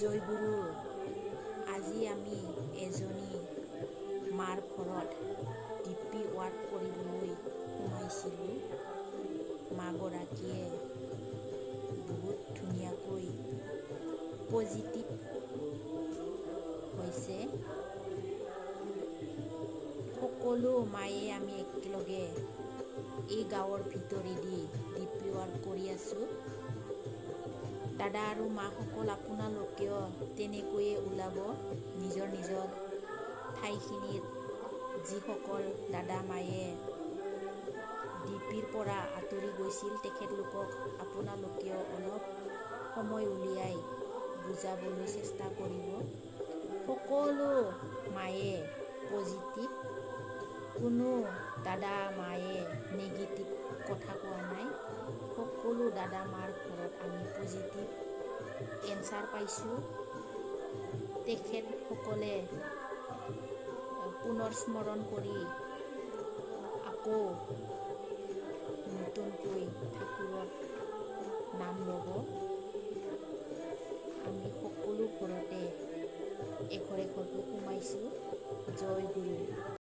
জয়গুৰু। আজি আমি এজনী মাৰ ঘৰত ডিপি ৱাৰ্ক কৰিবলৈ সোমাইছিলোঁ। মাগৰাকীয়ে বহুত ধুনীয়াকৈ পজিটিভ হৈছে। সকলো মায়ে আমি একেলগে এই গাঁৱৰ ভিতৰেদি ডিপি ৱাৰ্ক কৰি আছোঁ। দাদা আৰু মাসকল আপোনালোকেও তেনেকৈয়ে ওলাব নিজৰ নিজৰ ঠাইখিনিত। যিসকল দাদা মায়ে ডিপিৰ পৰা আঁতৰি গৈছিল তেখেতলোকক আপোনালোকেও অলপ সময় উলিয়াই বুজাবলৈ চেষ্টা কৰিব। সকলো মায়ে পজিটিভ, কোনো দাদা মায়ে নেগেটিভ কথা কোৱা নাই। সকলো দাদা মাৰ ঘৰত আমি পজিটিভ এনচাৰ পাইছোঁ। তেখেতসকলে পুনৰ স্মৰণ কৰি আকৌ নতুনকৈ ঠাকুৰত নাম ল'ব। আমি সকলো ঘৰতে এঘৰ এঘৰকৈ সোমাইছোঁ। জয় গুৰু।